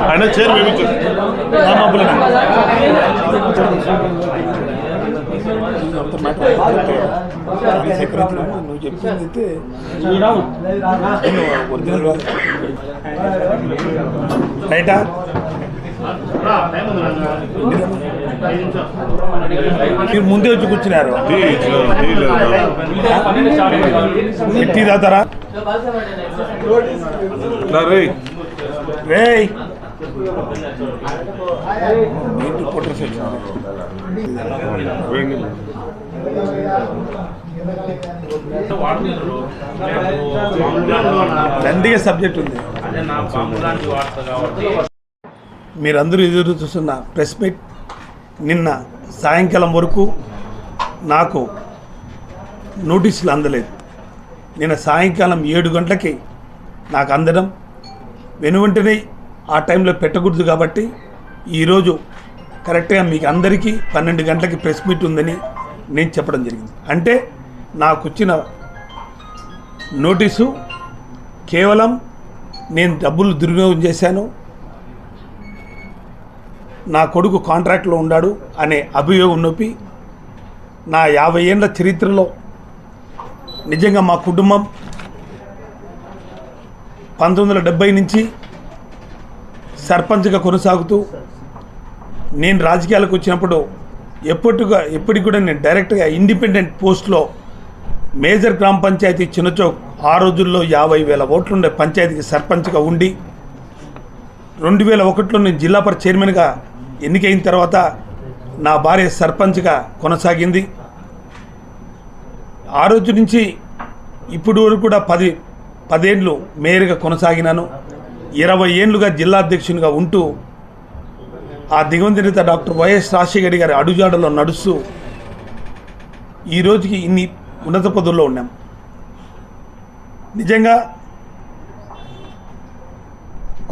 ఆయన చేరు నువ్వు చెప్పిందైతే ఒరిజినల్ రైటా మీరు ముందే వచ్చి కూర్చున్నారు టీ తాతారా రే ఫోటోస్ దండిగా సబ్జెక్ట్ ఉంది. మీరందరూ ఎదురు చూస్తున్న ప్రెస్ మీట్ నిన్న సాయంకాలం వరకు నాకు నోటీసులు అందలేదు. నిన్న సాయంకాలం 7 గంటలకి నాకు అందడం వెనువెంటనే ఆ టైంలో పెట్టకూడదు కాబట్టి ఈరోజు కరెక్ట్గా మీకు అందరికీ 12 గంటలకి ప్రెస్ మీట్ ఉందని నేను చెప్పడం జరిగింది. అంటే నాకు వచ్చిన నోటీసు కేవలం నేను డబ్బులు దుర్వినియోగం చేశాను, నా కొడుకు కాంట్రాక్ట్లో ఉన్నాడు అనే అభియోగం నొప్పి నా 50 ఏళ్ళ చరిత్రలో నిజంగా మా కుటుంబం 1970 నుంచి సర్పంచ్గా కొనసాగుతూ నేను రాజకీయాలకు వచ్చినప్పుడు ఎప్పటికి కూడా నేను డైరెక్ట్గా ఇండిపెండెంట్ పోస్ట్లో మేజర్ గ్రామ పంచాయతీ చిన్నచౌక్ ఆ రోజుల్లో 50,000 ఓట్లుండే పంచాయతీకి సర్పంచ్గా ఉండి 2001లో నేను జిల్లా పరిషత్ చైర్మన్గా ఎన్నికైన తర్వాత నా భార్య సర్పంచ్గా కొనసాగింది. ఆ రోజు నుంచి ఇప్పుడు వరకు కూడా 10 ఏళ్ళు మేయర్గా కొనసాగినాను. 20 ఏళ్ళుగా జిల్లా అధ్యక్షునిగా ఉంటూ ఆ దివంగత డాక్టర్ వైఎస్ రాజశేఖర్ గారి అడుగుజాడలో నడుస్తూ ఈ రోజుకి ఇన్ని ఉన్నత పదవుల్లో ఉన్నాం. నిజంగా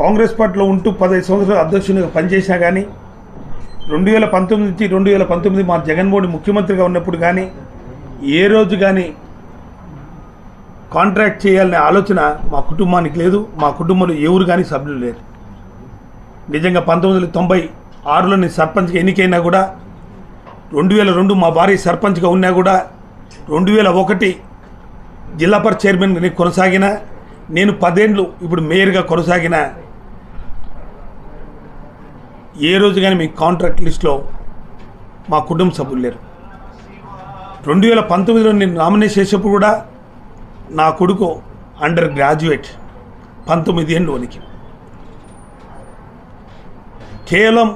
కాంగ్రెస్ పార్టీలో ఉంటూ 15 సంవత్సరాలు అధ్యక్షునిగా పనిచేసినా కానీ 2019 నుంచి 2019 మా జగన్మోహన్ ముఖ్యమంత్రిగా ఉన్నప్పుడు కానీ ఏ రోజు కానీ కాంట్రాక్ట్ చేయాలనే ఆలోచన మా కుటుంబానికి లేదు. మా కుటుంబంలో ఎవరు కానీ సభ్యులు లేరు. నిజంగా 1996లో నేను సర్పంచ్గా ఎన్నికైనా కూడా 2002 మా భార్య సర్పంచ్గా ఉన్నా కూడా 2001 జిల్లా పరిషత్ చైర్మన్గా నేను కొనసాగిన, నేను 10 ఏళ్ళు ఇప్పుడు మేయర్గా కొనసాగిన ఏ రోజు కానీ మీ కాంట్రాక్ట్ లిస్ట్లో మా కుటుంబ సభ్యులు లేరు. 2019లో నేను నామినేట్ చేసేప్పుడు కూడా నా కొడుకు అండర్ గ్రాడ్యుయేట్ 19 ఏళ్ళు వనికి. కేవలం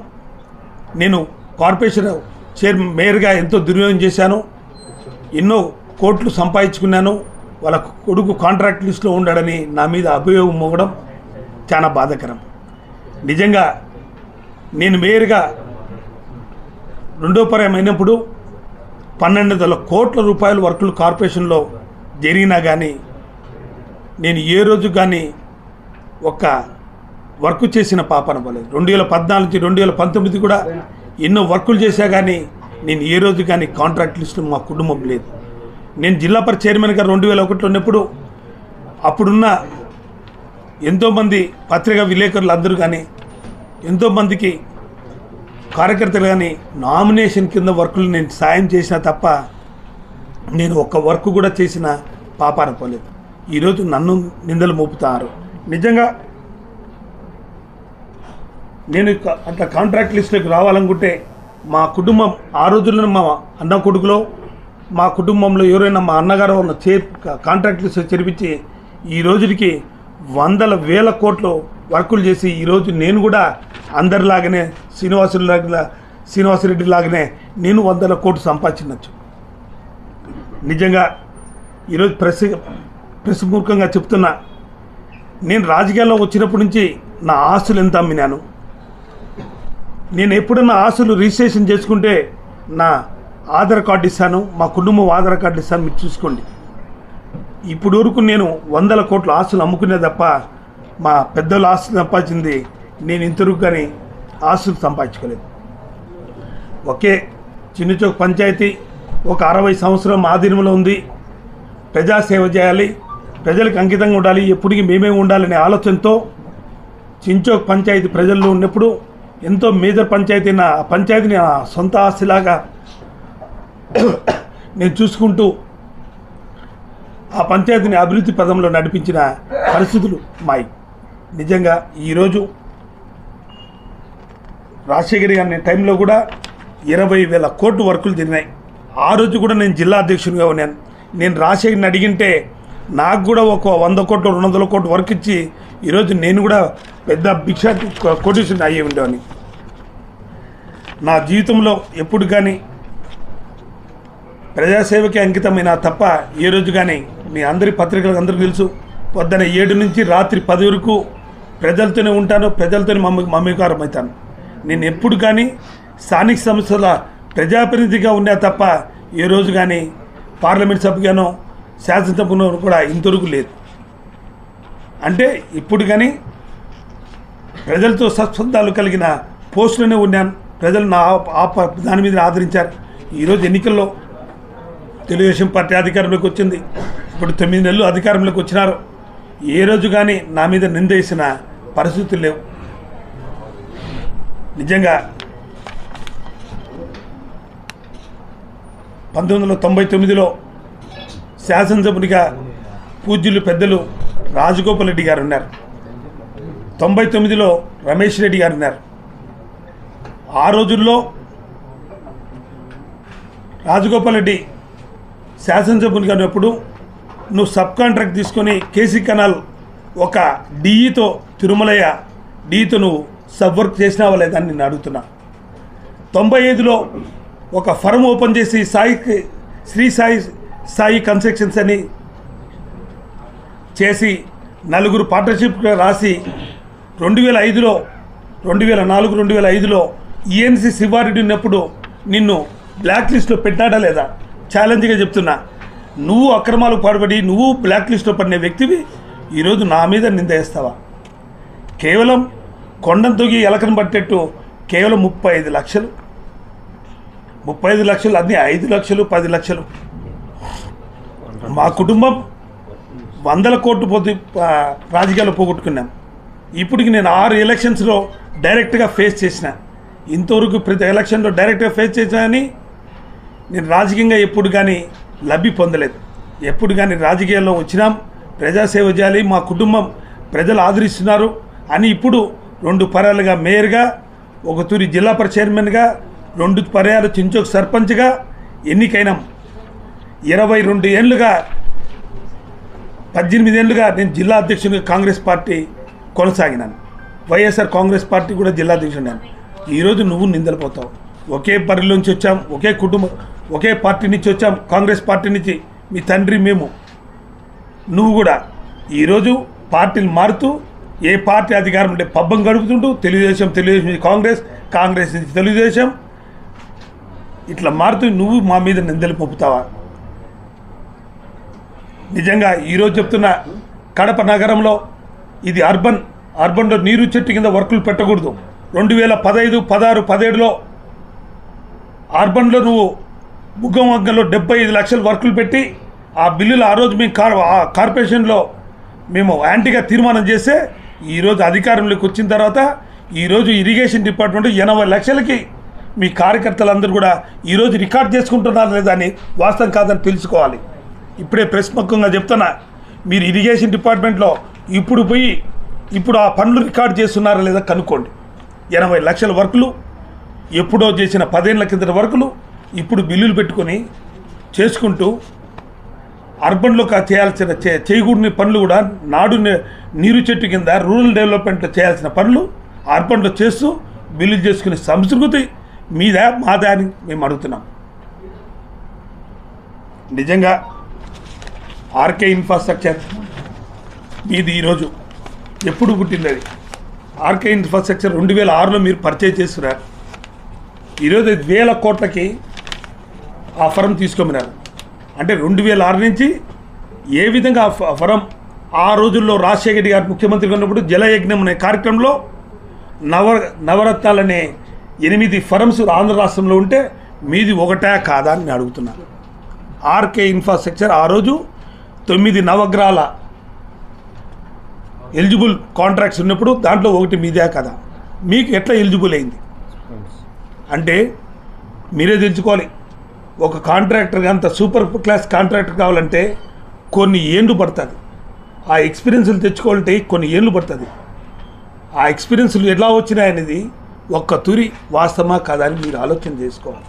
నేను కార్పొరేషన్ మేయర్గా ఎంతో దుర్వినియోగం చేశాను, ఎన్నో కోట్లు సంపాదించుకున్నాను. వాళ్ళ కొడుకు కాంట్రాక్ట్ లిస్టులో ఉన్నాడని నా మీద అభియోగం మోగడం చాలా బాధాకరం. నిజంగా నేను మేయర్గా రెండో పర్యాయం అయినప్పుడు 1200 కోట్ల రూపాయల వర్కులు కార్పొరేషన్లో జరిగినా కానీ నేను ఏ రోజు కానీ ఒక్క వర్క్ చేసిన పాపన పోలేదు. 2014 నుంచి 2019 కూడా ఎన్నో వర్కులు చేశా కానీ నేను ఏ రోజు కానీ కాంట్రాక్ట్ లిస్టులో మా కుటుంబం లేదు. నేను జిల్లా పరిషత్ చైర్మన్గా 2001లో ఉన్నప్పుడు అప్పుడున్న ఎంతోమంది పత్రికా విలేకరులు అందరూ కానీ ఎంతోమందికి కార్యకర్తలు కానీ నామినేషన్ కింద వర్కులు నేను సాయం చేసినా తప్ప నేను ఒక్క వర్క్ కూడా చేసిన పాపాన పోలేదు. ఈరోజు నన్ను నిందలు మోపుతారు. నిజంగా నేను అట్లా కాంట్రాక్ట్ లిస్టులోకి రావాలనుకుంటే మా కుటుంబం ఆ రోజుల్లో మా అన్న కొడుకులో మా కుటుంబంలో ఎవరైనా మా అన్నగారు ఉన్న కాంట్రాక్ట్ లిస్ట్ చేర్పించి ఈ రోజుకి 100,000 కోట్లు వర్కులు చేసి ఈరోజు నేను కూడా అందరిలాగానే శ్రీనివాసరెడ్డి లాగానే నేను 100 కోట్లు సంపాదించవచ్చు. నిజంగా ఈరోజు ప్రెస్ మూర్ఖంగా చెప్తున్నా, నేను రాజకీయాల్లో వచ్చినప్పటి నుంచి నా ఆస్తులు ఎంత అమ్మినాను. నేను ఎప్పుడన్నా ఆస్తులు రిజిస్ట్రేషన్ చేసుకుంటే నా ఆధార్ కార్డు ఇస్తాను, మా కుటుంబం ఆధార్ కార్డు ఇస్తాను, మీరు చూసుకోండి. ఇప్పుడు వరకు నేను 100 కోట్ల ఆస్తులు అమ్ముకునే తప్ప మా పెద్దల ఆస్తులు సంపాదించింది నేను ఇంతవరకు కానీ ఆస్తులు సంపాదించుకోలేదు. ఒకే చిన్నచౌక్ పంచాయతీ ఒక 60 సంవత్సరం ఆధీనంలో ఉంది, ప్రజాసేవ చేయాలి, ప్రజలకు అంకితంగా ఉండాలి, ఎప్పటికీ మేమే ఉండాలనే ఆలోచనతో చించోక్ పంచాయతీ ప్రజల్లో ఉన్నప్పుడు ఎంతో మేజర్ పంచాయతీ నా పంచాయతీని నా సొంత ఆస్తిలాగా నేను చూసుకుంటూ ఆ పంచాయతీని అభివృద్ధి పదంలో నడిపించిన పరిస్థితులు మాయి. నిజంగా ఈరోజు రాజశేఖర్ గారి టైంలో కూడా 20,000 కోట్ల వర్కులు జరిగినాయి. ఆ రోజు కూడా నేను జిల్లా అధ్యక్షునిగా ఉన్నాను. నేను రాజశేఖర్ని అడిగింటే నాకు కూడా ఒక 100 కోట్లు 200 కోట్ల వర్క్ ఇచ్చి ఈరోజు నేను కూడా పెద్ద భిక్ష కోటీశ్వరుని అయ్యే ఉండేవాడిని. నా జీవితంలో ఎప్పుడు కానీ ప్రజాసేవకి అంకితమైన తప్ప ఏ రోజు కానీ మీ అందరి పత్రికలకు అందరికీ తెలుసు, పొద్దున 7 నుంచి రాత్రి 10 వరకు ప్రజలతోనే ఉంటాను, ప్రజలతోనే మమేకారం అవుతాను. నేను ఎప్పుడు కానీ స్థానిక సంస్థల ప్రజాప్రతినిధిగా ఉన్నా తప్ప ఏ రోజు కానీ పార్లమెంట్ సభ్యుగానో శాసనసభను కూడా ఇంతవరకు లేదు. అంటే ఇప్పుడు కానీ ప్రజలతో సత్సంధాలు కలిగిన పోస్టులోనే ఉన్నాను. ప్రజలు నా దాని మీద ఆదరించారు. ఈరోజు ఎన్నికల్లో తెలుగుదేశం పార్టీ అధికారంలోకి వచ్చింది. ఇప్పుడు 9 నెలలు అధికారంలోకి వచ్చినారు. ఏ రోజు కానీ నా మీద నింద వేసిన పరిస్థితులు లేవు. నిజంగా 1999లో శాసనసభ్యునిగా పూజ్యులు పెద్దలు రాజగోపాల్ రెడ్డి గారు ఉన్నారు. 99లో రమేష్ రెడ్డి గారు ఉన్నారు. ఆ రోజుల్లో రాజగోపాల్ రెడ్డి శాసనసభ్యునిగా ఉన్నప్పుడు నువ్వు సబ్ కాంట్రాక్ట్ తీసుకొని కేసీ కెనాల్ ఒక డిఈతో తిరుమలయ్య డిఈతో నువ్వు సబ్ వర్క్ చేసినావా లేదని నేను అడుగుతున్నా. 95లో ఒక ఫర్మ్ ఓపెన్ చేసి శ్రీ సాయి కన్స్ట్రక్షన్స్ అని చేసి 4 పార్ట్నర్షిప్ రాసి 2004 2005లో ఈఎన్సీ శివారెడ్డి ఉన్నప్పుడు నిన్ను బ్లాక్ లిస్ట్లో పెట్టాడా లేదా ఛాలెంజ్గా చెప్తున్నా. నువ్వు అక్రమాలకు పాల్పడి నువ్వు బ్లాక్ లిస్ట్లో పడిన వ్యక్తివి ఈరోజు నా మీద నింద వేస్తావా? కేవలం కొండను తొగి ఎలకను పట్టేట్టు కేవలం 35 లక్షలు అన్నీ 5 లక్షలు 10 లక్షలు. మా కుటుంబం 100 కోట్లు రాజకీయాల్లో పోగొట్టుకున్నాం. ఇప్పటికి నేను 6 ఎలక్షన్స్లో డైరెక్ట్గా ఫేస్ చేసిన. ఇంతవరకు ప్రతి ఎలక్షన్లో డైరెక్ట్గా ఫేస్ చేసినా కానీ నేను రాజకీయంగా ఎప్పుడు కానీ లబ్ధి పొందలేదు. ఎప్పుడు కానీ రాజకీయాల్లో వచ్చినాం, ప్రజాసేవ చేయాలి, మా కుటుంబం ప్రజలు ఆదరిస్తున్నారు అని ఇప్పుడు 2 పర్యాలుగా మేయర్గా, ఒక తూరి జిల్లా పరిషత్ చైర్మన్గా, 2 పర్యాలు చించోక్ సర్పంచ్గా ఎన్నికైనాం. 22 ఏళ్ళుగా 18 ఏళ్ళుగా నేను జిల్లా అధ్యక్షునిగా కాంగ్రెస్ పార్టీ కొనసాగినాను. వైఎస్ఆర్ కాంగ్రెస్ పార్టీ కూడా జిల్లా అధ్యక్షుడు. ఈరోజు నువ్వు నిందలిపోతావు. ఒకే పరిలోంచి వచ్చాం, ఒకే కుటుంబం, ఒకే పార్టీ నుంచి వచ్చాం, కాంగ్రెస్ పార్టీ నుంచి. మీ తండ్రి మేము, నువ్వు కూడా ఈరోజు పార్టీలు మారుతూ ఏ పార్టీ అధికారం ఉంటే పబ్బం గడుపుతుంటూ తెలుగుదేశం నుంచి కాంగ్రెస్ నుంచి తెలుగుదేశం ఇట్లా మారుతూ నువ్వు మా మీద నిందలు పంపుతావా? నిజంగా ఈరోజు చెప్తున్నా, కడప నగరంలో ఇది అర్బన్లో నీరు చెట్టు కింద వర్కులు పెట్టకూడదు. 2015, 16, 17లో అర్బన్లో నువ్వు బుగ్గవంగంలో 75 లక్షల వర్కులు పెట్టి ఆ బిల్లులు ఆ రోజు మేము కార్పొరేషన్లో మేము యాంటీగా తీర్మానం చేస్తే ఈరోజు అధికారంలోకి వచ్చిన తర్వాత ఈరోజు ఇరిగేషన్ డిపార్ట్మెంట్ 80 లక్షలకి మీ కార్యకర్తలందరూ కూడా ఈరోజు రికార్డ్ చేసుకుంటున్నారు లేదా అని వాస్తవం కాదని తెలుసుకోవాలి. ఇప్పుడే ప్రెస్ ముఖంగా చెప్తున్నా, మీరు ఇరిగేషన్ డిపార్ట్మెంట్లో ఇప్పుడు ఆ పనులు రికార్డ్ చేస్తున్నారా లేదా కనుక్కోండి. 80 లక్షల వర్కులు ఎప్పుడో చేసిన 10 ఏళ్ల కిందట వర్కులు ఇప్పుడు బిల్లులు పెట్టుకొని చేసుకుంటూ అర్బన్లో చేయకూడని పనులు కూడా నీరు చెట్టు కింద రూరల్ డెవలప్మెంట్లో చేయాల్సిన పనులు అర్బన్లో చేస్తూ బిల్లులు చేసుకునే సంస్కృతి మాదా అని మేము అడుగుతున్నాం. నిజంగా ఆర్కే ఇన్ఫ్రాస్ట్రక్చర్ మీది ఈరోజు ఎప్పుడు పుట్టింది? అది ఆర్కే ఇన్ఫ్రాస్ట్రక్చర్ 2006లో మీరు పర్చేజ్ చేస్తున్నారు. ఈరోజు 1,000 కోట్లకి ఆ ఫరం తీసుకోమన్నారు. అంటే 2006 నుంచి ఏ విధంగా ఆ ఫరం ఆ రోజుల్లో రాజశేఖర్ రెడ్డి గారు ముఖ్యమంత్రిగా ఉన్నప్పుడు జలయజ్ఞం అనే కార్యక్రమంలో నవరత్నాలనే 8 ఫరమ్స్ ఆంధ్ర రాష్ట్రంలో ఉంటే మీది ఒకటా కాదా అని అడుగుతున్నాను. ఆర్కే ఇన్ఫ్రాస్ట్రక్చర్ ఆ రోజు 9 నవగ్రహాల ఎలిజిబుల్ కాంట్రాక్ట్స్ ఉన్నప్పుడు దాంట్లో ఒకటి మీదే కదా, మీకు ఎట్లా ఎలిజిబుల్ అయింది అంటే మీరే తెలుసుకోవాలి. ఒక కాంట్రాక్టర్ అంత సూపర్ క్లాస్ కాంట్రాక్టర్ కావాలంటే కొన్ని ఏళ్ళు పడుతుంది. ఆ ఎక్స్పీరియన్స్లు తెచ్చుకోవాలంటే కొన్ని ఏళ్ళు పడుతుంది. ఆ ఎక్స్పీరియన్స్లు ఎలా వచ్చినాయనేది ఒక్క తురి వాస్తవమా కాదా అని మీరు ఆలోచన చేసుకోవాలి.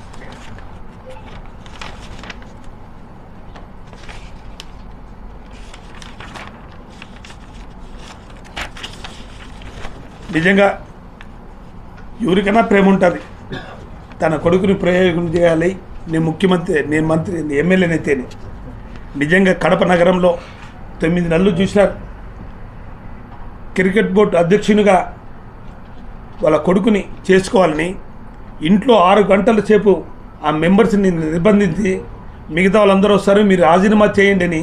నిజంగా ఎవరికైనా ప్రేమ ఉంటుంది, తన కొడుకుని ప్రయోగం చేయాలి. నేను ముఖ్యమంత్రి, నేను మంత్రి, నేను ఎమ్మెల్యేనైతేనే. నిజంగా కడప నగరంలో 9 నెలలు చూసినారు. క్రికెట్ బోర్డు అధ్యక్షునిగా వాళ్ళ కొడుకుని చేసుకోవాలని ఇంట్లో 6 గంటల సేపు ఆ మెంబర్స్ని నిర్బంధించి మిగతా వాళ్ళందరూ వస్తారు మీరు రాజీనామా చేయండి అని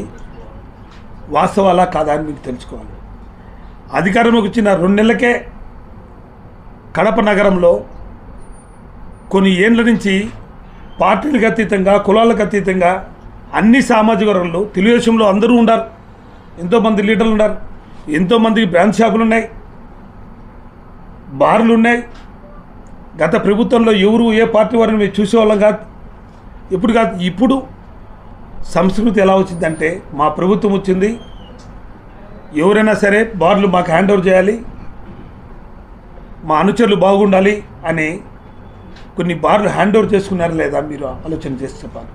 వాస్తవాలా కాదా అని మీకు తెలుసుకోవాలి. అధికారంలోకి వచ్చిన 2 నెలలకే కడప నగరంలో కొన్ని ఏండ్ల నుంచి పార్టీలకు అతీతంగా కులాలకు అతీతంగా అన్ని సామాజిక వర్గాలు తెలుగుదేశంలో అందరూ ఉన్నారు. ఎంతోమంది లీడర్లు ఉన్నారు, ఎంతోమందికి బ్రాంచ్ షాపులు ఉన్నాయి, బార్లు ఉన్నాయి. గత ప్రభుత్వంలో ఎవరు ఏ పార్టీ వారిని మేము చూసేవాళ్ళం కాదు, ఇప్పుడు కాదు. ఇప్పుడు సంస్కృతి ఎలా వచ్చిందంటే మా ప్రభుత్వం వచ్చింది, ఎవరైనా సరే బార్లు మాకు హ్యాండ్ ఓవర్ చేయాలి, మా అనుచరులు బాగుండాలి అని కొన్ని బార్లు హ్యాండ్ ఓవర్ చేసుకున్నారు లేదా మీరు ఆలోచన చేసి చెప్పాలి.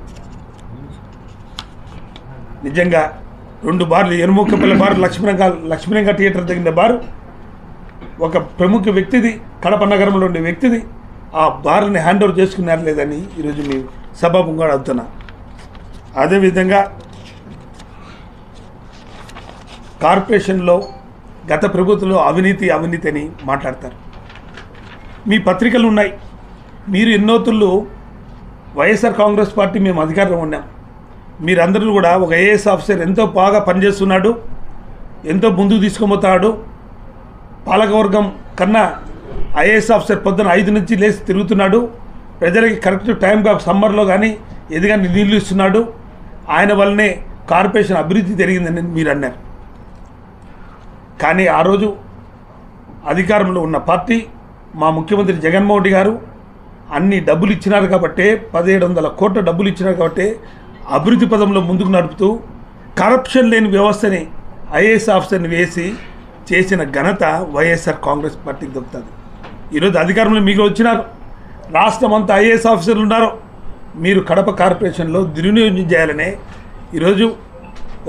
నిజంగా 2 బార్లు ఎనుముకపల్లి బార్ లక్ష్మీరంగ థియేటర్ తగిన బారు ఒక ప్రముఖ వ్యక్తిది, కడప నగరంలో ఉండే వ్యక్తిది. ఆ బార్ని హ్యాండ్ ఓవర్ చేసుకున్నారు లేదని ఈరోజు మీ సభాముఖంగా అడుగుతున్నా. అదేవిధంగా కార్పొరేషన్లో గత ప్రభుత్వంలో అవినీతి అని మాట్లాడతారు. మీ పత్రికలు ఉన్నాయి. మీరు ఎన్నోతుళ్ళు వైఎస్ఆర్ కాంగ్రెస్ పార్టీ మేము అధికారంలో ఉన్నాం, మీరందరూ కూడా ఒక ఐఏఎస్ ఆఫీసర్ ఎంతో బాగా పనిచేస్తున్నాడు, ఎంతో ముందుకు తీసుకుపోతాడు, పాలకవర్గం కన్నా ఐఏఎస్ ఆఫీసర్ పొద్దున 5 నుంచి లేచి తిరుగుతున్నాడు, ప్రజలకి కరెక్ట్ టైంగా సమ్మర్లో కానీ ఎదిగాని నీళ్లు ఇస్తున్నాడు, ఆయన వల్లనే కార్పొరేషన్ అభివృద్ధి జరిగిందని మీరు అన్నారు. కానీ ఆ రోజు అధికారంలో ఉన్న పార్టీ మా ముఖ్యమంత్రి జగన్మోహన్ రెడ్డి గారు అన్ని డబ్బులు ఇచ్చినారు కాబట్టి 1700 కోట్ల డబ్బులు ఇచ్చినారు కాబట్టి అభివృద్ధి పదంలో ముందుకు నడుపుతూ కరప్షన్ లేని వ్యవస్థని ఐఏఎస్ ఆఫీసర్ని వేసి చేసిన ఘనత వైఎస్ఆర్ కాంగ్రెస్ పార్టీకి దొరుకుతుంది. ఈరోజు అధికారంలో మీకు వచ్చినారు, రాష్ట్రం అంతా ఐఏఎస్ ఆఫీసర్లు ఉన్నారు. మీరు కడప కార్పొరేషన్లో దుర్వినియోగం చేయాలనే ఈరోజు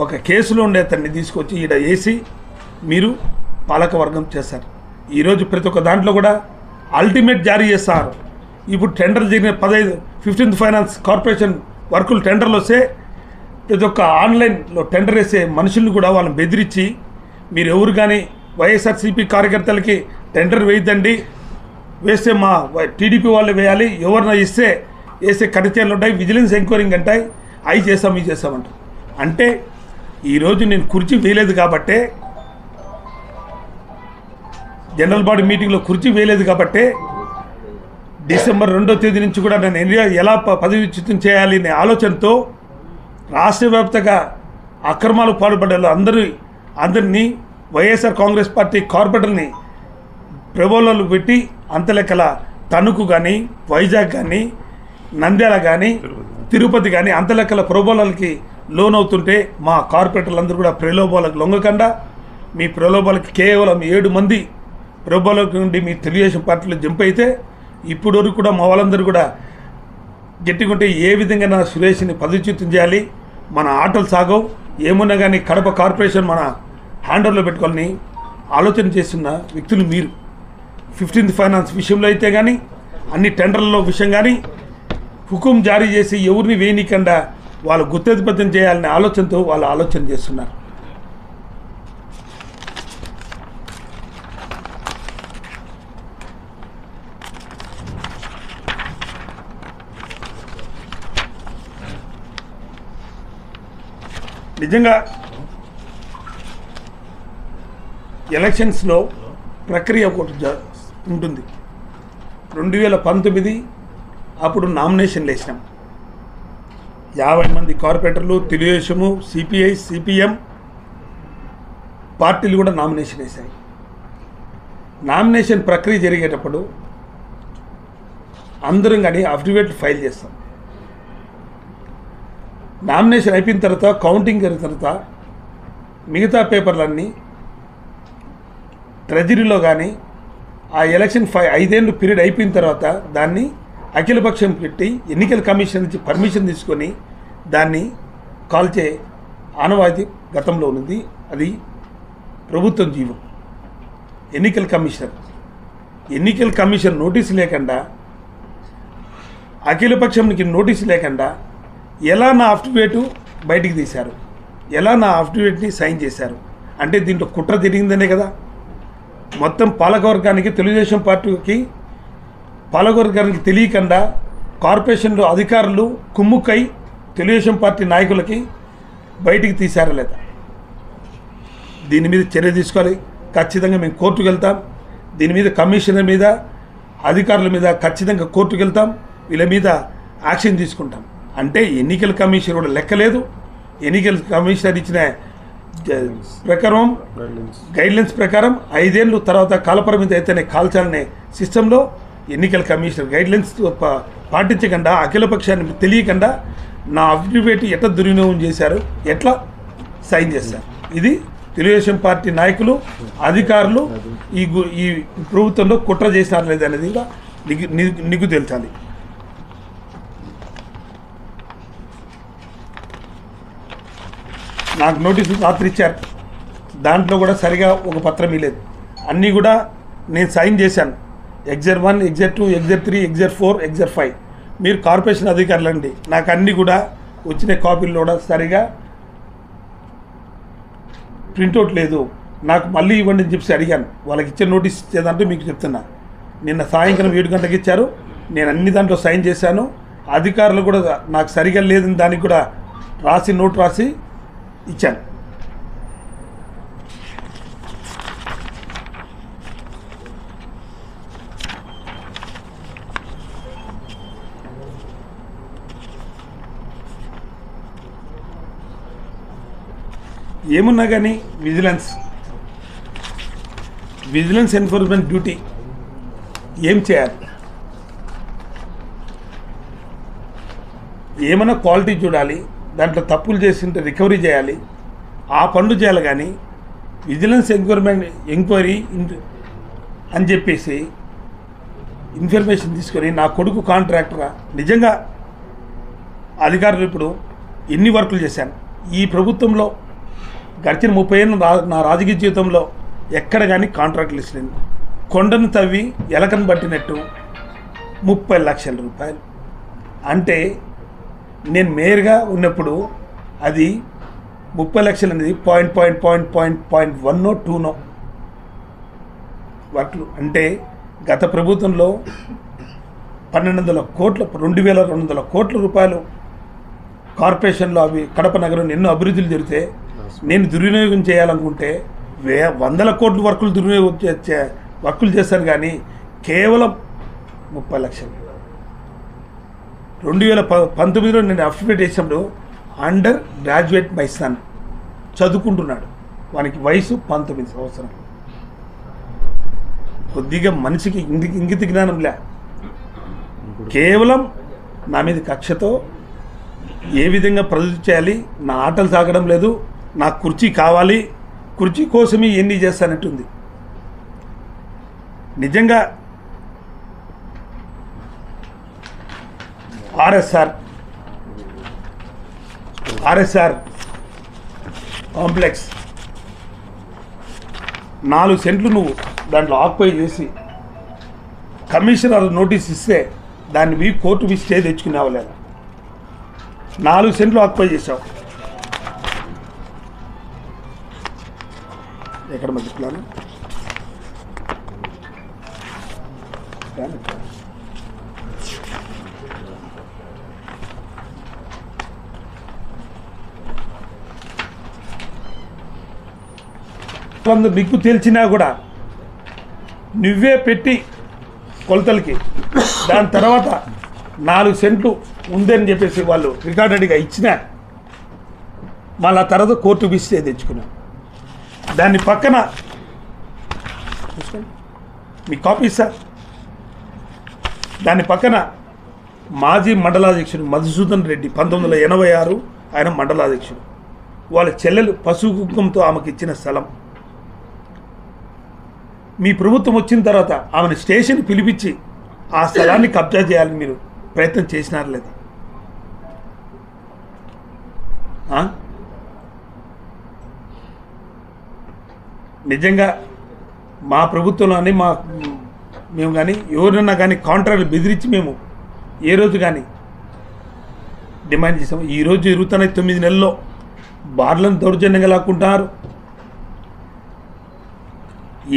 ఒక కేసులో ఉండే అతన్ని తీసుకొచ్చి ఈడ వేసి మీరు పాలకవర్గం చేశారు. ఈరోజు ప్రతి ఒక్క దాంట్లో కూడా అల్టిమేట్ జారీ చేస్తారు. ఇప్పుడు టెండర్ జరిగిన 15th ఫైనాన్స్ కార్పొరేషన్ వర్కులు టెండర్లు వస్తే ప్రతి ఒక్క ఆన్లైన్లో టెండర్ వేసే మనుషుల్ని కూడా వాళ్ళని బెదిరించి మీరు ఎవరు కానీ వైఎస్ఆర్సీపీ కార్యకర్తలకి టెండర్ వేయద్దండి, వేస్తే మా టీడీపీ వాళ్ళు వేయాలి, ఎవరిన ఇస్తే వేసే కరిచర్లు ఉంటాయి, విజిలెన్స్ ఎంక్వైరింగ్ అంటాయి, అవి చేస్తాం ఇవి చేస్తామంటారు. అంటే ఈరోజు నేను కుర్చీ వేయలేదు కాబట్టే, జనరల్ బాడీ మీటింగ్లో కుర్చీ వేయలేదు కాబట్టే డిసెంబర్ 2వ తేదీ నుంచి కూడా నేను ఎలా పదవిచ్యుతం చేయాలి అనే ఆలోచనతో రాష్ట్ర వ్యాప్తంగా అక్రమాలు పాల్పడ్డారు అందరినీ వైఎస్ఆర్ కాంగ్రెస్ పార్టీ కార్పొరేటర్ని ప్రబోధాలు పెట్టి అంతలెక్కల తణుకు కానీ వైజాగ్ కానీ నంద్యాల కానీ తిరుపతి కానీ అంతలెక్కల ప్రబోధాలకి లోన్ అవుతుంటే మా కార్పొరేటర్లు అందరూ కూడా ప్రలోభాలకు లొంగకుండా మీ ప్రలోభాలకి కేవలం 7 మంది ప్రబోధాలకు నుండి మీ తెలుగుదేశం పార్టీలో జంప్ అయితే ఇప్పుడు వరకు కూడా మా వాళ్ళందరూ కూడా గట్టిగుంటే ఏ విధంగా నా సురేష్ని పదవిచ్యుతం చేయాలి, మన ఆటలు సాగవు, ఏమున్నా కానీ కడప కార్పొరేషన్ మన హ్యాండర్లో పెట్టుకోవాలని ఆలోచన చేస్తున్న వ్యక్తులు మీరు. 15th ఫైనాన్స్ విషయంలో అయితే కానీ అన్ని టెండర్లలో విషయం కానీ హుకుం జారీ చేసి ఎవరిని వేయనీకుండా వాళ్ళు గుత్తేధిపత్యం చేయాలనే ఆలోచనతో వాళ్ళు ఆలోచన చేస్తున్నారు. నిజంగా ఎలక్షన్స్లో ప్రక్రియ ఒకటి ఉంటుంది. 2019 అప్పుడు నామినేషన్లు వేసినాం. 50 మంది కార్పొరేటర్లు, తెలుగుదేశము, సిపిఐ, సిపిఎం పార్టీలు కూడా నామినేషన్ వేశాయి. నామినేషన్ ప్రక్రియ జరిగేటప్పుడు అందరం కానీ అఫిడవిట్లు ఫైల్ చేస్తాం. నామినేషన్ అయిపోయిన తర్వాత కౌంటింగ్ జరిగిన తర్వాత మిగతా పేపర్లన్నీ ట్రెజరీలో కానీ ఆ ఎలక్షన్ 5 ఏళ్ళు పీరియడ్ అయిపోయిన తర్వాత దాన్ని అఖిలపక్షం పెట్టి ఎన్నికల కమిషన్ నుంచి పర్మిషన్ తీసుకొని దాన్ని కాల్చే ఆనవాయితీ గతంలో ఉన్నది. అది ప్రభుత్వం జీవం. ఎన్నికల కమిషన్ నోటీసు లేకుండా, అఖిలపక్షంకి నోటీసు లేకుండా ఎలా నా అఫిడవిట్ బయటికి తీశారు, ఎలా నా అఫిడవిట్ని సైన్ చేశారు అంటే దీంట్లో కుట్ర జరిగిందనే కదా. మొత్తం పాలకవర్గానికి, తెలుగుదేశం పార్టీకి పాలకవర్గానికి తెలియకుండా కార్పొరేషన్లో అధికారులు కుమ్ముక్కై తెలుగుదేశం పార్టీ నాయకులకి బయటికి తీశారా లేదా? దీని మీద చర్య తీసుకోవాలి. ఖచ్చితంగా మేము కోర్టుకు వెళ్తాం. దీని మీద కమిషనర్ మీద, అధికారుల మీద ఖచ్చితంగా కోర్టుకు వెళ్తాం. వీళ్ళ మీద యాక్షన్ తీసుకుంటాం. అంటే ఎన్నికల కమిషన్ కూడా లెక్కలేదు. ఎన్నికల కమిషనర్ ఇచ్చిన ప్రకారం గైడ్లైన్స్ ప్రకారం 5 ఏళ్ళు తర్వాత కాలపరిమితి అయితేనే కాల్చాలనే సిస్టంలో ఎన్నికల కమిషనర్ గైడ్లైన్స్ పాటించకుండా, అఖిలపక్షాన్ని తెలియకుండా నా అఫిడవిట్ ఎట్లా దుర్వినియోగం చేశారు, ఎట్లా సైన్ చేశారు, ఇది తెలుగుదేశం పార్టీ నాయకులు, అధికారులు ఈ ప్రభుత్వంలో కుట్ర చేసినారు లేదనేది కూడా నిగ్గు తేల్చాలి. నాకు నోటీసు రాత్రి ఇచ్చారు. దాంట్లో కూడా సరిగా ఒక పత్రం ఇలేదు. అన్నీ కూడా నేను సైన్ చేశాను. ఎగ్జర్ 1, ఎగ్జర్ 2, ఎగ్జర్ 3, ఎగ్జర్ 4, ఎగ్జర్ 5. మీరు కార్పొరేషన్ అధికారులు అండి. నాకు అన్నీ కూడా వచ్చిన కాపీల్లో కూడా సరిగా ప్రింట్అవుట్ లేదు. నాకు మళ్ళీ ఇవ్వండి అని చెప్పి అడిగాను. వాళ్ళకి ఇచ్చే నోటీస్ ఇచ్చేదంటే మీకు చెప్తున్నా. నిన్న సాయంకాలం 7 గంటలకు ఇచ్చారు. నేను అన్ని దాంట్లో సైన్ చేశాను. అధికారులు కూడా నాకు సరిగా లేదని దానికి కూడా నోట్ రాసి ఇచ్చాను. ఏమున్నా కానీ విజిలెన్స్ ఎన్ఫోర్స్మెంట్ డ్యూటీ ఏం చేయాలి? ఏమైనా క్వాలిటీ చూడాలి, దాంట్లో తప్పులు చేసింటే రికవరీ చేయాలి, ఆ పనులు చేయాలి. కానీ విజిలెన్స్ ఎంక్వైరీ అని చెప్పేసి ఇన్ఫర్మేషన్ తీసుకొని నా కొడుకు కాంట్రాక్టరా నిజంగా అధికారులు ఇప్పుడు ఎన్ని వర్కులు చేశాను ఈ ప్రభుత్వంలో గడిచిన 30 ఏళ్ళు నా రాజకీయ జీవితంలో ఎక్కడ కానీ కాంట్రాక్టులు ఇస్తలేదు. కొండను తవ్వి ఎలకను పట్టినట్టు 30 లక్షల రూపాయలు. అంటే నేను మేయర్గా ఉన్నప్పుడు అది 30 లక్షలు అనేది 0.1 2 వర్క్లు. అంటే గత ప్రభుత్వంలో 1200 కోట్ల 2200 కోట్ల రూపాయలు కార్పొరేషన్లో అవి కడప నగరం ఎన్నో అభివృద్ధులు జరిగితే నేను దుర్వినియోగం చేయాలనుకుంటే 100 కోట్ల వర్కులు చేశాను. కానీ కేవలం 30 లక్షలు. 2019లో నేను అఫిడవిట్ వేసినప్పుడు అండర్ గ్రాడ్యుయేట్ మై సన్ చదువుకుంటున్నాడు. వానికి వయసు 19 సంవత్సరాలు. కొద్దిగా మనిషికి ఇంగిత జ్ఞానం లే. కేవలం నా మీద కక్షతో ఏ విధంగా ప్రజలు చేయాలి, నా ఆటలు సాగడం లేదు, నాకు కుర్చీ కావాలి, కుర్చీ కోసమే ఎన్ని చేస్తానట్టుంది. నిజంగా ఆర్ఎస్ఆర్ కాంప్లెక్స్ 4 సెంట్లు నువ్వు దాంట్లో ఆక్యుపై చేసి కమిషనర్ నోటీస్ ఇస్తే దాన్ని కోర్టు స్టే తెచ్చుకునేవా లేదా? 4 సెంట్లు ఆక్యుపై చేసావు. ఎక్కడ మధ్య ప్లాన్ మీకు తెలిసినా కూడా నువ్వే పెట్టి కొలతలకి దాని తర్వాత 4 సెంట్లు ఉందని చెప్పేసి వాళ్ళు రికార్డెడ్గా ఇచ్చినా మళ్ళీ ఆ తర్వాత కోర్టు విసితే తెచ్చుకున్నాం. దాని పక్కన మీ కాపీ సార్, దాని పక్కన మాజీ మండలాధ్యక్షుడు మధుసూదన్ రెడ్డి 1986 ఆయన మండలాధ్యక్షుడు. వాళ్ళ చెల్లెలు పశువు కుంకుమతో ఆమెకు ఇచ్చిన స్థలం. మీ ప్రభుత్వం వచ్చిన తర్వాత ఆమెను స్టేషన్ పిలిపించి ఆ స్థలాన్ని కబ్జా చేయాలని మీరు ప్రయత్నం చేసినారు లేదు? నిజంగా మా ప్రభుత్వంలోని మేము కానీ ఎవరినన్నా కానీ కాంట్రాక్ట్ బెదిరించి మేము ఏ రోజు కానీ డిమాండ్ చేసాము. ఈరోజు జరుగుతున్న 9 నెలల్లో బార్లను దౌర్జన్యంగా లాక్కుంటున్నారు.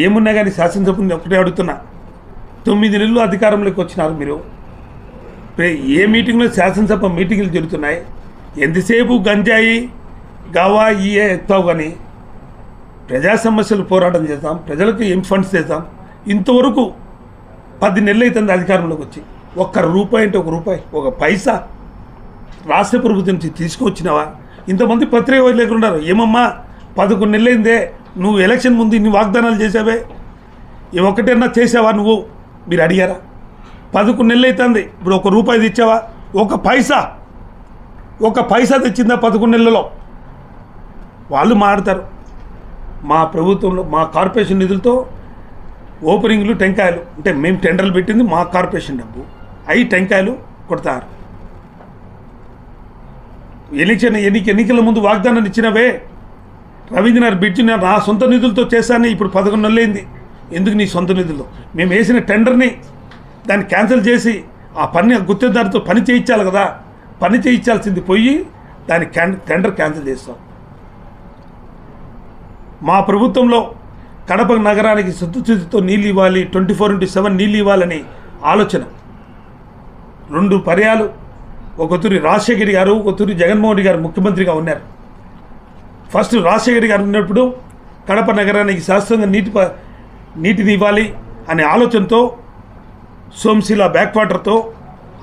ఏమున్నా కానీ శాసనసభని ఒకటే అడుగుతున్నా, 9 నెలలు అధికారంలోకి వచ్చినారు మీరు. ఏ మీటింగ్లో శాసనసభ మీటింగ్లు జరుగుతున్నాయి, ఎంతసేపు గంజాయి గావా ఇయే ఎత్తావు కానీ ప్రజా సమస్యలు పోరాటం చేద్దాం, ప్రజలకు ఏం ఫండ్స్ చేద్దాం. ఇంతవరకు 10 నెలలు అవుతుంది అధికారంలోకి వచ్చి. ఒక్క రూపాయి అంటే ఒక పైసా రాష్ట్ర ప్రభుత్వం నుంచి తీసుకొచ్చినావా? ఇంతమంది పత్రిక లేకుండా ఉన్నారు. ఏమమ్మా 11 నెలలైందే, నువ్వు ఎలక్షన్ ముందు ఇన్ని వాగ్దానాలు చేసావే, ఏ ఒక్కటన్నా చేసావా నువ్వు? మీరు అడిగారా? 11 నెలలు అవుతుంది, ఇప్పుడు ఒక రూపాయి తెచ్చావా? ఒక పైసా తెచ్చిందా 11 నెలలలో? వాళ్ళు మాట్లాడతారు. మా ప్రభుత్వంలో మా కార్పొరేషన్ నిధులతో ఓపెనింగ్లు టెంకాయలు అంటే మేము టెండర్లు పెట్టింది మా కార్పొరేషన్ డబ్బు, అవి టెంకాయలు కొడతారు. ఎన్నికల ముందు వాగ్దానాన్ని ఇచ్చినవే. రవీంద్రనాథ్ బ్రిడ్జ్ నా సొంత నిధులతో చేశాను, ఇప్పుడు 11 నెలలైంది. ఎందుకు నీ సొంత నిధులతో? మేము వేసిన టెండర్ని దాన్ని క్యాన్సిల్ చేసి ఆ పని గుత్తేదారితో పని చేయించాలి కదా, పని చేయించాల్సింది పోయి దాని టెండర్ క్యాన్సిల్ చేస్తాం. మా ప్రభుత్వంలో కడప నగరానికి శుద్ధశుద్ధితో నీళ్ళు ఇవ్వాలి, 24/7 నీళ్ళు ఇవ్వాలని ఆలోచన. 2 పర్యాలు ఒకతూరి రాజశేఖర్ గారు, ఒకతూరి జగన్మోహన్ రెడ్డి గారు ముఖ్యమంత్రిగా ఉన్నారు. ఫస్ట్ రాజశేఖర్ గారు ఉన్నప్పుడు కడప నగరానికి శాశ్వతంగా నీటిని ఇవ్వాలి అనే ఆలోచనతో సోమశిల బ్యాక్ వాటర్తో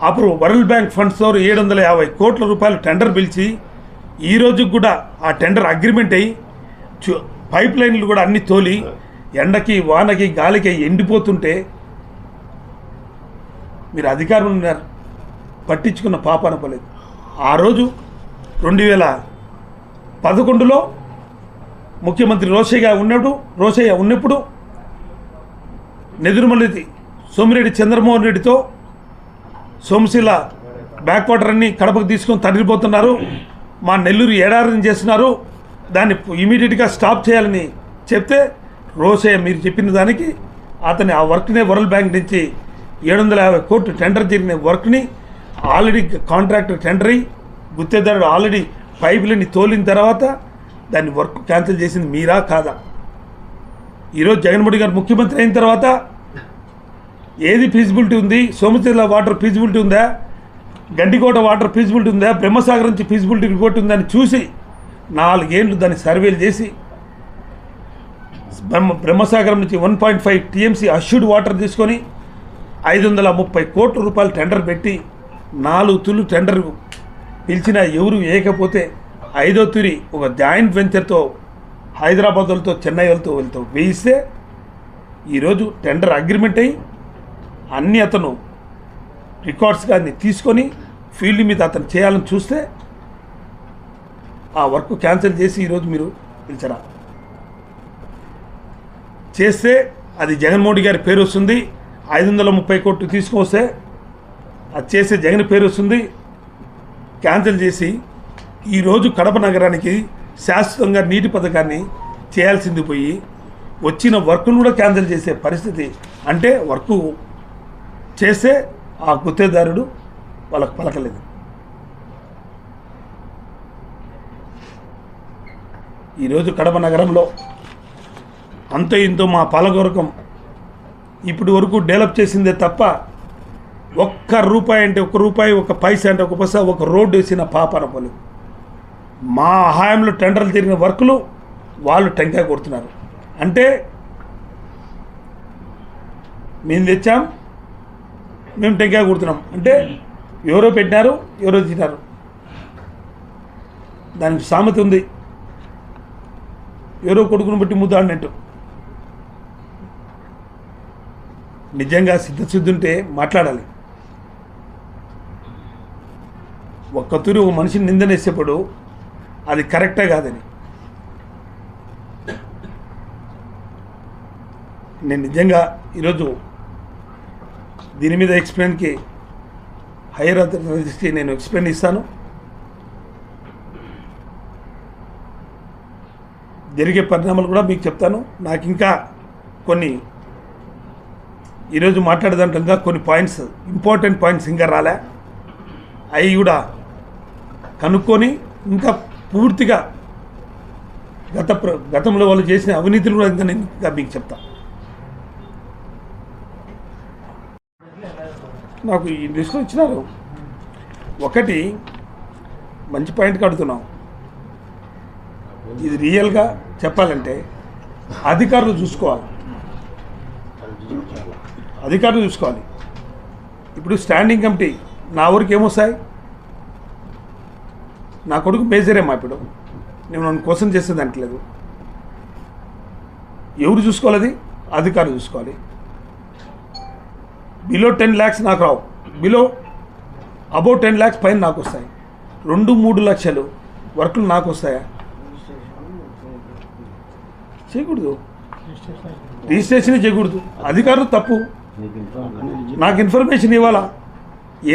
అప్పుడు వరల్డ్ బ్యాంక్ ఫండ్స్తో 750 కోట్ల రూపాయలు టెండర్ పిలిచి ఈ రోజుకి కూడా ఆ టెండర్ అగ్రిమెంట్ అయ్యి పైప్ లైన్లు కూడా అన్ని తోలి ఎండకి వానకి గాలికి ఎండిపోతుంటే మీరు అధికారం ఉన్నారు, పట్టించుకున్న పాపాన పోలేదు. ఆ రోజు 2011లో ముఖ్యమంత్రి రోషయ్య ఉన్నప్పుడు నెదురుమల్లి సోమిరెడ్డి చంద్రమోహన్ రెడ్డితో సోమశిల బ్యాక్ వాటర్ అన్ని కడపకు తీసుకొని తరలిపోతున్నారు, మా నెల్లూరు ఏడారిని చేస్తున్నారు, దాన్ని ఇమీడియట్గా స్టాప్ చేయాలని చెప్తే రోషయ్య మీరు చెప్పిన దానికి అతని ఆ వర్క్నే వరల్డ్ బ్యాంక్ నుంచి 750 కోట్లు టెండర్ జరిగిన వర్క్ని ఆల్రెడీ కాంట్రాక్టర్ టెండర్ అయ్యి గుత్తేదారుడు ఆల్రెడీ పైపులని తోలిన తర్వాత దాన్ని వర్క్ క్యాన్సిల్ చేసింది మీరా కాదా? ఈరోజు జగన్మోహన్ రెడ్డి గారు ముఖ్యమంత్రి అయిన తర్వాత ఏది ఫీజిబిలిటీ ఉంది? సోమశిల వాటర్ ఫీజిబిలిటీ ఉందా? గండికోట వాటర్ ఫీజిబిలిటీ ఉందా? బ్రహ్మసాగర్ నుంచి ఫీజిబిలిటీ రిపోర్ట్ ఉందని చూసి 4 ఏళ్ళు దాన్ని సర్వేలు చేసి బ్రహ్మసాగరం నుంచి 1.5 TMC అష్యూర్డ్ వాటర్ తీసుకొని 530 కోట్ల రూపాయలు టెండర్ పెట్టి 4 తులు టెండర్ పిలిచినా ఎవరు వేయకపోతే 5వ తురి ఒక జాయింట్ వెంచర్తో హైదరాబాద్ వాళ్ళతో చెన్నై వాళ్ళతో వేయిస్తే ఈరోజు టెండర్ అగ్రిమెంట్ అయ్యి అన్నీ అతను రికార్డ్స్గా అన్ని తీసుకొని ఫీల్డ్ మీద అతను చేయాలని చూస్తే ఆ వర్క్ క్యాన్సిల్ చేసి ఈరోజు మీరు పిలిచరా చేస్తే అది జగన్మోహన్ రెడ్డి గారి పేరు వస్తుంది. 530 కోట్లు తీసుకొస్తే అది చేసే జగన్ పేరు వస్తుంది. క్యాన్సిల్ చేసి ఈరోజు కడప నగరానికి శాశ్వతంగా నీటి పథకాన్ని చేయాల్సింది పోయి వచ్చిన వర్క్ను కూడా క్యాన్సిల్ చేసే పరిస్థితి. అంటే వర్క్ చేస్తే ఆ గుత్తేదారుడు వాళ్ళకు పలకలేదు. ఈరోజు కడప నగరంలో అంతో ఇంతో మా పాలకవర్గం ఇప్పటి వరకు డెవలప్ చేసిందే తప్ప ఒక్క రూపాయి అంటే ఒక రూపాయి, ఒక పైసా అంటే ఒక పైసా, ఒక రోడ్డు వేసిన పాపన పోలేదు. మా హయాంలో టెండర్లు తిరిగిన వర్కులు వాళ్ళు టెంకాయ కొడుతున్నారు. అంటే మేము తెచ్చాం, మేము టెంకాయ కొడుతున్నాం. అంటే ఎవరో పెట్టినారు, ఎవరో తిన్నారు. దానికి సామెత ఉంది, ఎవరో కొడుకును బట్టి ముద్ద అన్నట్టు. నిజంగా సిద్ధశుద్ధి ఉంటే మాట్లాడాలి. ఒక్కతూరి ఒక మనిషిని నిందనేసేప్పుడు అది కరెక్టే కాదని. నేను నిజంగా ఈరోజు దీని మీద ఎక్స్ప్లెయిన్కి హైయర్ అథారిటీస్కి నేను ఎక్స్ప్లెయిన్ ఇస్తాను. జరిగే పరిణామాలు కూడా మీకు చెప్తాను. నాకు ఇంకా కొన్ని ఈరోజు మాట్లాడేదాంట్లో కొన్ని పాయింట్స్, ఇంపార్టెంట్ పాయింట్స్ ఇంకా రాలే. అవి కూడా కనుక్కొని ఇంకా పూర్తిగా గతంలో వాళ్ళు చేసిన అవినీతులు కూడా ఇంకా నేను ఇంకా మీకు చెప్తా. నాకు ఈ లిస్టులో ఇచ్చినారు. ఒకటి మంచి పాయింట్ కడుతున్నాం. ఇది రియల్గా చెప్పాలంటే అధికారులు చూసుకోవాలి. ఇప్పుడు స్టాండింగ్ కమిటీ నా ఊరికి ఏమొస్తాయి? నా కొడుకు మేజరేమా? ఇప్పుడు నేను నన్ను క్వశ్చన్ చేసేది అంటలేదు. ఎవరు చూసుకోవాలి? అది అధికారులు చూసుకోవాలి. బిలో 10 lakhs నాకు రావు, బిలో అబౌవ్ 10 lakhs పైన నాకు వస్తాయి. 2-3 లక్షలు వర్కులు నాకు వస్తాయా? చేయకూడదు. రిజిస్ట్రేషన్ చేయకూడదు. అధికారులు తప్పు. నాకు ఇన్ఫర్మేషన్ ఇవ్వాలా?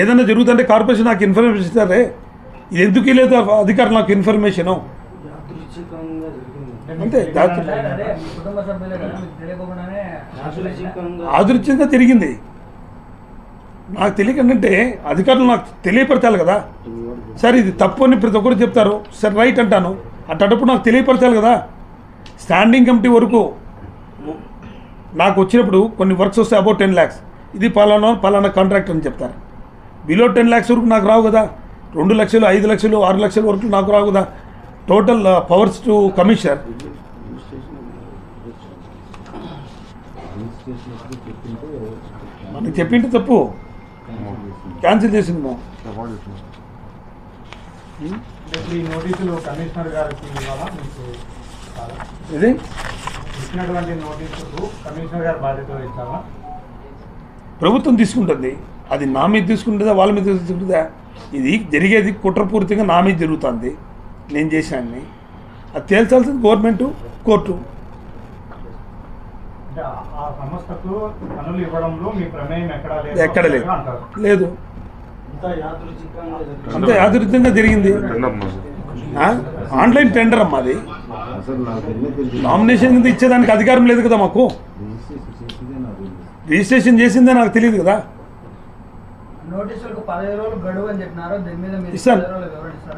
ఏదైనా జరుగుతుంటే కార్పొరేషన్ నాకు ఇన్ఫర్మేషన్ ఇస్తారే. ఇది ఎందుకు ఇవ్వలేదు అధికారులు నాకు ఇన్ఫర్మేషను? అంతే, ఆదృచ్ఛంగా జరిగింది. నాకు తెలియకంటే అధికారులు నాకు తెలియపరచాలి కదా. సార్ ఇది తప్పు అని ప్రతి ఒక్కరు చెప్తారు, సార్ రైట్ అంటాను. అట్టప్పుడు నాకు తెలియపరచాలి కదా. స్టాండింగ్ కమిటీ వరకు నాకు వచ్చినప్పుడు కొన్ని వర్క్స్ వస్తాయి అబౌట్ 10 lakhs, ఇది పలానా కాంట్రాక్ట్ అని చెప్తారు. బిలో 10 lakhs వరకు నాకు రావు కదా. 2 లక్షలు, 5 లక్షలు, 6 లక్షల వరకు నాకు రావు కదా. Total powers to commissioner. మనకి చెప్పింటే తప్పు, క్యాన్సిల్ చేసింది మా. ఇది ప్రభుత్వం తీసుకుంటుంది. అది నా మీద తీసుకుంటుందా వాళ్ళ మీద తీసుకుంటుందా? ఇది జరిగేది కుట్రపూరితంగా నా మీద జరుగుతుంది. నేను చేశాన్ని అది తేల్చాల్సింది గవర్నమెంటు, కోర్టు. ఎక్కడ లేదు. అంతే యాదృచ్ఛికంగా జరిగింది. ఆన్లైన్ టెండర్ అమ్మా అది. నామినేషన్ కింద ఇచ్చేదానికి అధికారం లేదు కదా మాకు. రిజిస్ట్రేషన్ చేసిందే నాకు తెలియదు కదా.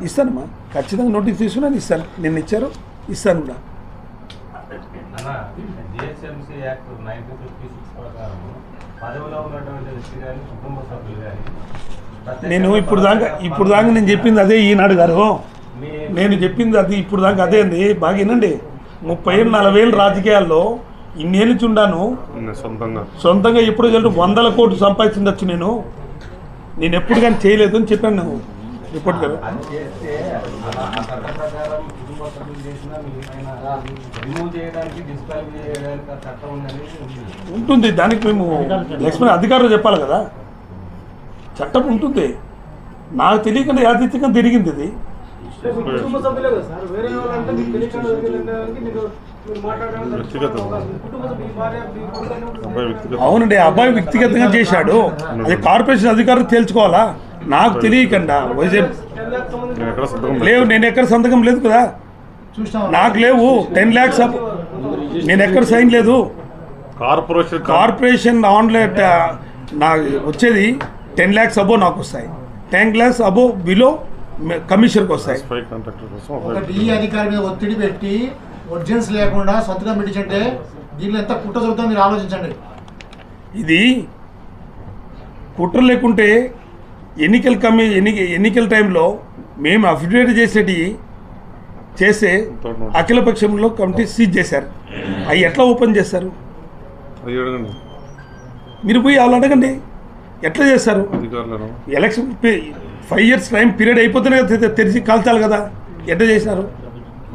ఇస్తానమ్మా, ఖచ్చితంగా నోటీస్ తీసుకున్నాను, ఇస్తాను. నిన్న ఇచ్చారు, ఇస్తాను కూడా. నేను ఇప్పుడు దాకా నేను చెప్పింది అదే. ఈనాడు గారు నేను చెప్పింది అది ఇప్పుడు దాకా అదే అండి. బాగా వినండి. 30-40 ఏళ్ళు రాజకీయాల్లో ఇన్నేళ్ళు చుండాను. సొంతంగా ఎప్పుడు చల్లు 100 కోట్లు సంపాదించవచ్చు. నేను ఎప్పుడు కానీ చేయలేదు అని చెప్పాను. నువ్వు రిపోర్ట్ కదా ఉంటుంది. దానికి మేము లక్ష్మణ్ అధికారులు చెప్పాలి కదా. చట్టం ఉంటుంది. నాకు తెలియకుండా యాదృచ్ఛికంగా తిరిగింది ఇది. అవునండి, అబ్బాయి వ్యక్తిగతంగా చేశాడు. అది కార్పొరేషన్ అధికారులు తేల్చుకోవాలా. నాకు తెలియకుండా లేవు. నేను ఎక్కడ సంతకం లేదు కదా. నాకు లేవు 10 lakhs. నేను ఎక్కడ సైన్ లేదు. కార్పొరేషన్ ఆన్లైన్ నాకు వచ్చేది 10 lakhs అబోవ్ నాకు వస్తాయి. 10 lakhs అబోవ్ బిలో కమిషనర్కి వస్తాయి. ఒక డిఈ అధికారి మీద ఒత్తిడి పెట్టి ఒరిజినల్స్ లేకుండా సంతకం పెట్టించంటే దీనిలో ఎంత కుట్ర జరుగుతుందో మీరు ఆలోచించండి. ఇది కుట్ర లేకుంటే ఎన్నికల టైంలో మేము అఫిడవిట్ చేస్తే అఖిలపక్షంలో కమిటీ సీజ్ చేశారు. అవి ఎట్లా ఓపెన్ చేస్తారు? మీరు పోయి వాళ్ళు అడగండి. ఎట్లా చేస్తారు? అధికారులను ఎలక్షన్ 5 years టైం పీరియడ్ అయిపోతేనే కదా తెరిచి కాల్చాలి కదా, ఎట్లా చేసినారు?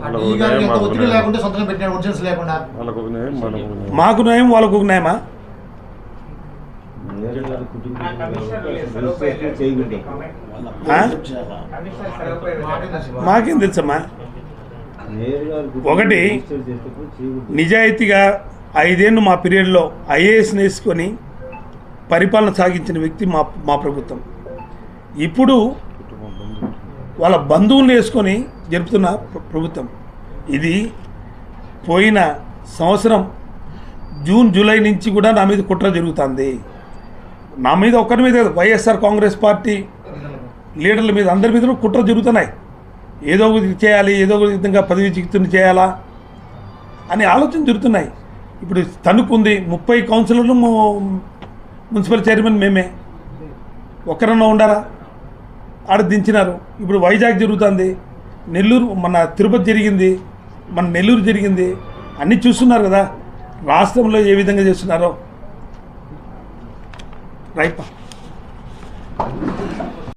ఆ డిఈ గారికి ఎంత ఒత్తిడి లేకుండా సంతకం పెట్టినాడు ఒరిజినల్స్ లేకుండా. వాళ్ళకు ఒక న్యాయం మనకు ఒక న్యాయం. మాకు న్యాయం వాళ్ళకు ఒక న్యాయమా? ఆ? మాకేం తెలుసమ్మా? ఒకటి నిజాయితీగా 5 ఏళ్ళు మా పీరియడ్లో ఐఏఎస్ని వేసుకొని పరిపాలన సాగించిన వ్యక్తి మా ప్రభుత్వం. ఇప్పుడు వాళ్ళ బంధువులను వేసుకొని జరుపుతున్న ప్రభుత్వం ఇది. పోయిన సంవత్సరం జూన్ జూలై నుంచి కూడా నా మీద కుట్ర జరుగుతుంది. నా మీద ఒక్కరి మీద కాదు, వైఎస్ఆర్ కాంగ్రెస్ పార్టీ లీడర్ల మీద అందరి మీద కుట్ర జరుగుతున్నాయి. ఏదో ఒకటి చేయాలి, ఏదో ఒక విధంగా పదవి చిక్కుతుని చేయాలా అనే ఆలోచన జరుగుతున్నాయి. ఇప్పుడు తణుకుంది 30 కౌన్సిలర్లు మున్సిపల్ చైర్మన్ మేమే, ఒక్కరన్నా ఉండారా? ఆడ దించినారు. ఇప్పుడు వైజాగ్ జరుగుతుంది, నెల్లూరు, మన తిరుపతి జరిగింది, మన నెల్లూరు జరిగింది, అన్నీ చూస్తున్నారు కదా రాష్ట్రంలో ఏ విధంగా చేస్తున్నారో. రైట్.